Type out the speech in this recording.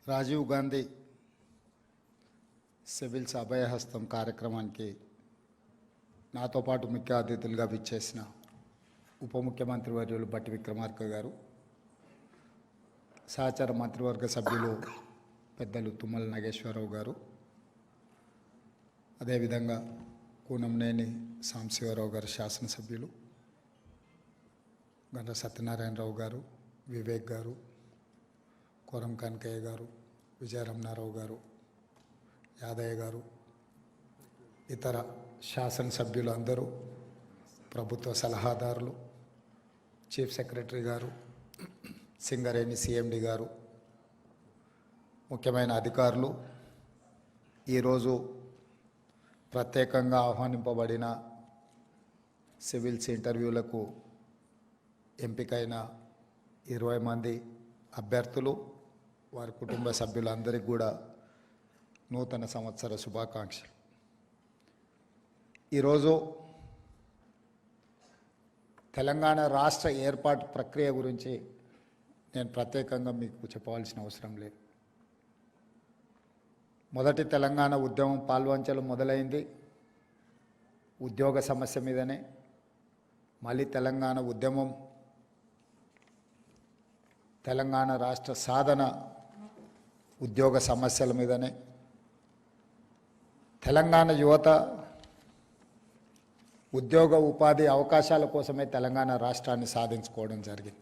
Rajiv Gandhi civils అభయహస్తం కార్యక్రమానికి నాతో పాటు ముఖ్య అతిథులుగా విచ్చేసిన ఉప ముఖ్యమంత్రి వర్యులు బట్టి విక్రమార్క గారు, సహచర మంత్రివర్గ సభ్యులు పెద్దలు తుమ్మల నాగేశ్వరరావు గారు, అదేవిధంగా కూనంనేని సాంబశివరావు గారు శాసనసభ్యులు, గండ్ర సత్యనారాయణరావు గారు, వివేక్ గారు, కోరం కనకయ్య గారు, విజయరమణారావు గారు, యాదయ్య గారు, ఇతర శాసనసభ్యులు అందరూ, ప్రభుత్వ సలహాదారులు, చీఫ్ సెక్రటరీ గారు, సింగరేణి సిఎండి గారు, ముఖ్యమైన అధికారులు, ఈరోజు ప్రత్యేకంగా ఆహ్వానింపబడిన సివిల్స్ ఇంటర్వ్యూలకు ఎంపికైన 20 మంది అభ్యర్థులు, వారి కుటుంబ సభ్యులందరికీ కూడా నూతన సంవత్సర శుభాకాంక్షలు. ఈరోజు తెలంగాణ రాష్ట్ర ఏర్పాటు ప్రక్రియ గురించి నేను ప్రత్యేకంగా మీకు చెప్పవలసిన అవసరం లేదు. మొదటి తెలంగాణ ఉద్యమం పాల్వంచలు మొదలైంది ఉద్యోగ సమస్య మీదనే. మళ్ళీ తెలంగాణ ఉద్యమం తెలంగాణ రాష్ట్ర సాధన ఉద్యోగ సమస్యల మీదనే. తెలంగాణ యువత ఉద్యోగ ఉపాధి అవకాశాల కోసమే తెలంగాణ రాష్ట్రాన్ని సాధించుకోవడం జరిగింది.